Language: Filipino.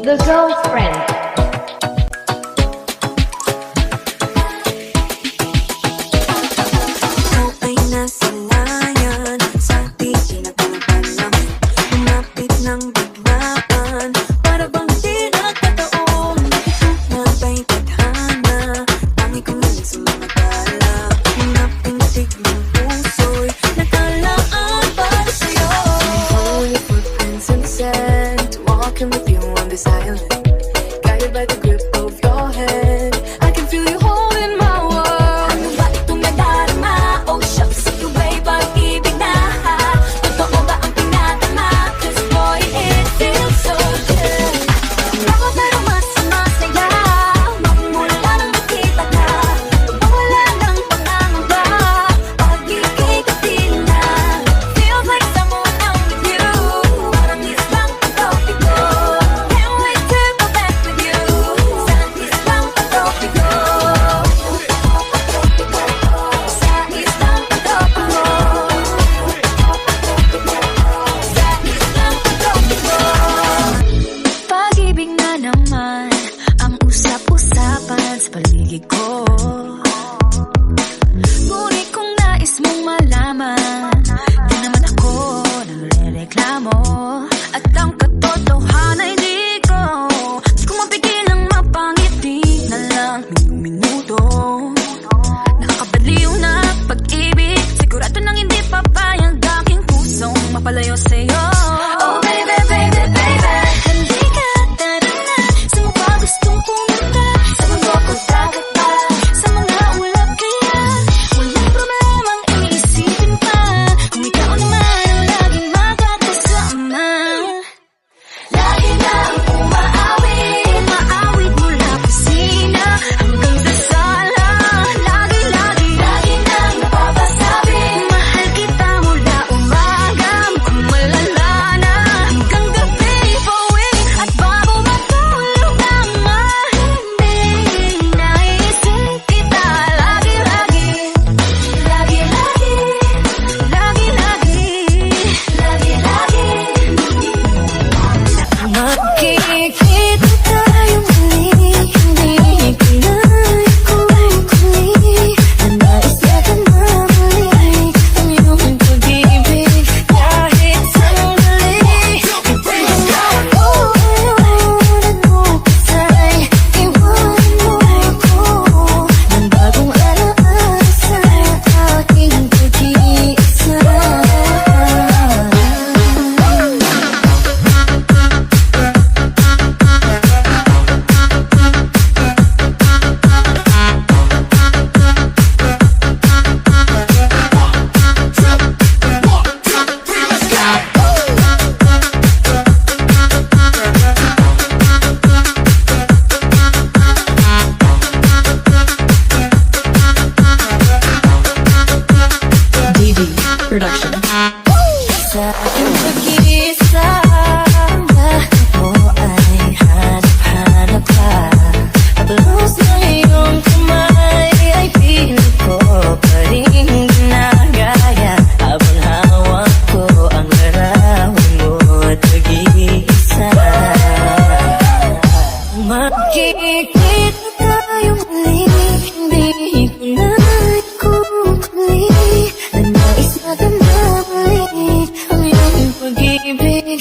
The Girlfriend. Ikaw ay nasa layan, sa di pinagpapalaman. Lumapit ng biglaan, para bang di nagkataon. Nabay tadhana, tangi kong nalig sa mga tala. Napintig ng puso'y nakalaan para sa'yo. Holy footprints and sand, walking with you on this island. Guided by the grip of your hand, I can feel you holding my world. Ano ba itong nadarama? Oh shucks, ito'y pag-ibig na. Totoo ba ang pinatama? 'Cause boy, it feels so good. Ako pero mas masaya, magmula nang nakita na. Wala ng pangangamba, pag-ibig katil na. Feels like someone I'm with you, parang isang pagkopiko. Can't wait to go back with you, sa isang pagkopiko. Sa isang pagkopiko. Sa isang pagkopiko. Pag-ibig na naman ang usap-usapan sa paligid ko. Ngunit kung nais mong malaman, di naman ako nagrereklamo. At ang katotohanan ay di ko mapigil ang mapangiti na lang minuto. Nakakabaliw na pag-ibig, sigurado nang hindi papayag aking pusong mapalayo sa'yo. Oh baby, baby, baby, hindi ka tatanan sa mga gustong pumunta sa mundo kung dagat pa, sa mga ulap kaya walang problemang iisipin pa. Kung ikaw naman ang laging magkakasama, lagi na ang umaawit mula kusina hanggang sa sala. Lagi na ang napapasabi, mahal kita mula umaga kung malala na hanggang gabi. Pauwi at bago matulog na mahimbing, naisip kita lagi-lagi. Makikita tayo muli, hindi ko na ikukuli. Nais na ka na muli ang iyong pag-ibig kahit sandali. Oh, iwanan mo kasay, iwanan mo ako ng bagong alaala sa aking pag-iisa. Production. Sa aking pag-iisa, ako ay hanap-hanap ka. Halos na iyong kamay ay pilit ko pa rin ginagaya, habang hawak ko ang larawan mo at pag-iisa. Makikita tayo muli, hindi ko na ikukuli. Nais na ka na muli ang iyong pag-ibig